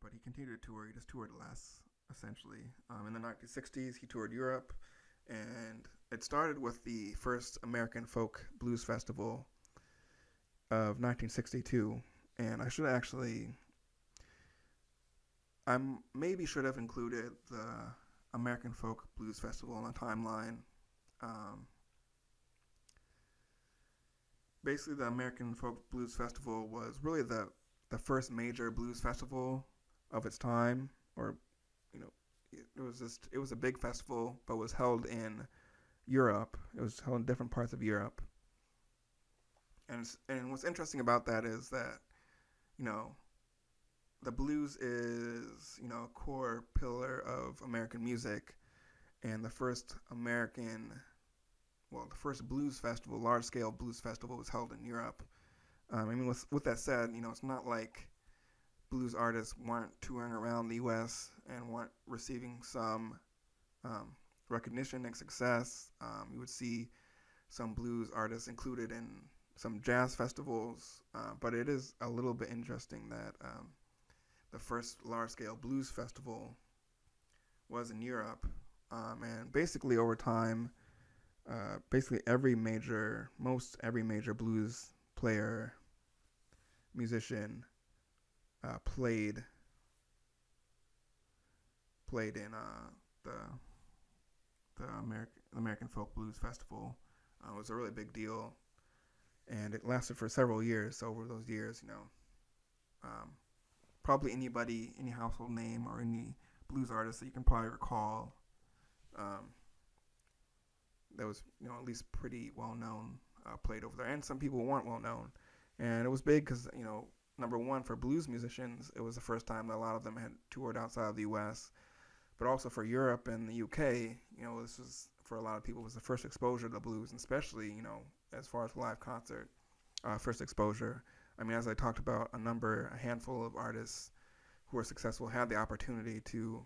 but he continued to tour. He just toured less, essentially. In the 1960s, he toured Europe, and it started with the first American Folk Blues Festival of 1962. And I maybe should have included the American Folk Blues Festival on the timeline. Um, Basically, the American Folk Blues Festival was really the first major blues festival of its time, or you know, it was a big festival, but was held in Europe. It was held in different parts of Europe, and what's interesting about that is that you know the blues is a core pillar of American music, and the first blues festival, large scale blues festival, was held in Europe. With that said, it's not like blues artists weren't touring around the U.S. and weren't receiving some um, recognition and success. You would see some blues artists included in some jazz festivals, but it is a little bit interesting that the first large scale blues festival was in Europe. And basically, over time, basically most every major blues player, musician, played in the American Folk Blues Festival. It was a really big deal, and it lasted for several years. So over those years, um, probably any household name or any blues artist that you can probably recall, um, that was at least pretty well known, played over there, and some people weren't well known, and it was big because number one, for blues musicians, it was the first time that a lot of them had toured outside of the U.S., but also for Europe and the UK. This was, for a lot of people, was the first exposure to blues, and especially as far as live concert, first exposure. I mean, as I talked about, a handful of artists who were successful had the opportunity to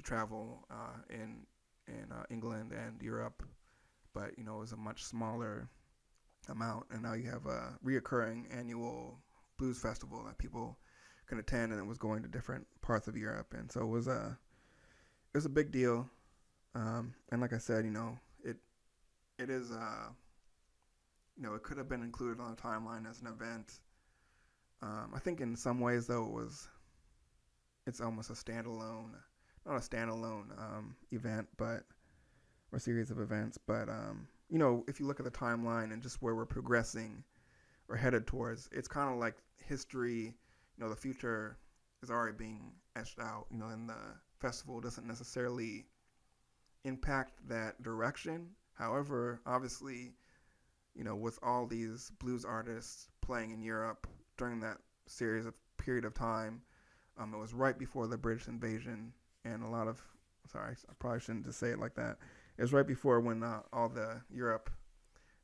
travel in England and Europe, but it was a much smaller amount. And now you have a reoccurring annual blues festival that people can attend, and it was going to different parts of Europe, and so it was a big deal. And like I said, it is it could have been included on the timeline as an event. I think in some ways though it's almost a standalone, not a standalone event, but or series of events. But if you look at the timeline and just where we're progressing or headed towards, it's kind of like history. The future is already being etched out. And the festival doesn't necessarily impact that direction. However, obviously, with all these blues artists playing in Europe during that period of time, it was right before the British invasion, and sorry, I probably shouldn't just say it like that. It was right before when all the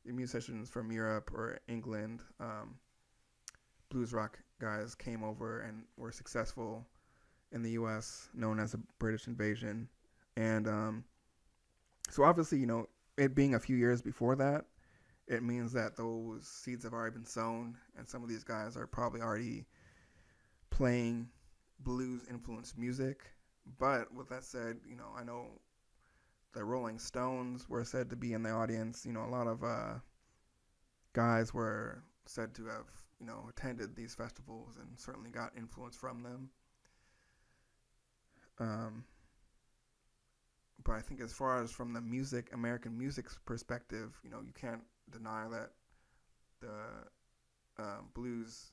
musicians from Europe or England, blues rock guys came over and were successful in the U.S., known as the British invasion. And so obviously, it being a few years before that, it means that those seeds have already been sown, and some of these guys are probably already playing blues-influenced music. But with that said, I know the Rolling Stones were said to be in the audience. A lot of guys were said to have, attended these festivals and certainly got influence from them. Um, but I think as far as from the American music's perspective, you can't deny that the blues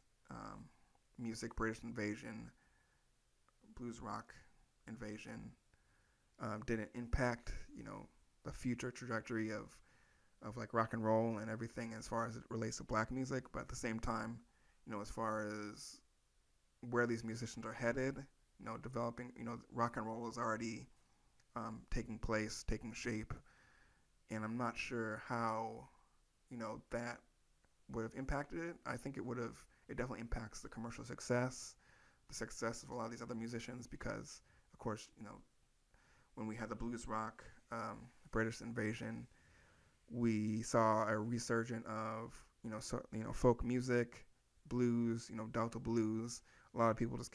music, British invasion, blues rock invasion, didn't impact, the future trajectory of like rock and roll and everything as far as it relates to black music. But at the same time, as far as where these musicians are headed, developing, rock and roll is already taking place, taking shape, and I'm not sure how, that would have impacted it. I think it definitely impacts the commercial success, the success of a lot of these other musicians, because, of course, when we had the blues rock British invasion, we saw a resurgence of folk music, blues, Delta blues, a lot of people just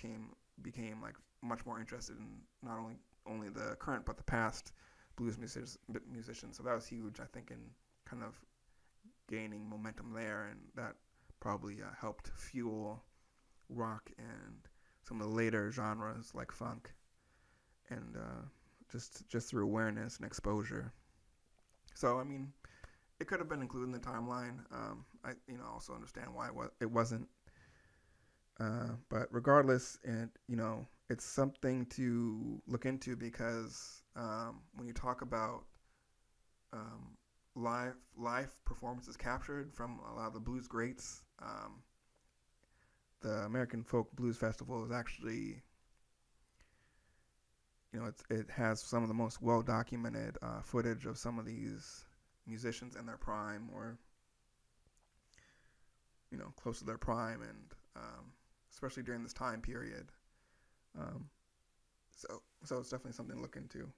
became like much more interested in not only the current but the past blues musicians. So that was huge, I think, in kind of gaining momentum there, and that probably helped fuel rock and some of the later genres like funk, and just through awareness and exposure. So I mean, it could have been included in the timeline. I also understand why it wasn't. But regardless, it's something to look into because when you talk about live performances captured from a lot of the blues greats, the American Folk Blues Festival is actually, it has some of the most well documented footage of some of these musicians in their prime, or close to their prime, and especially during this time period. So it's definitely something to look into.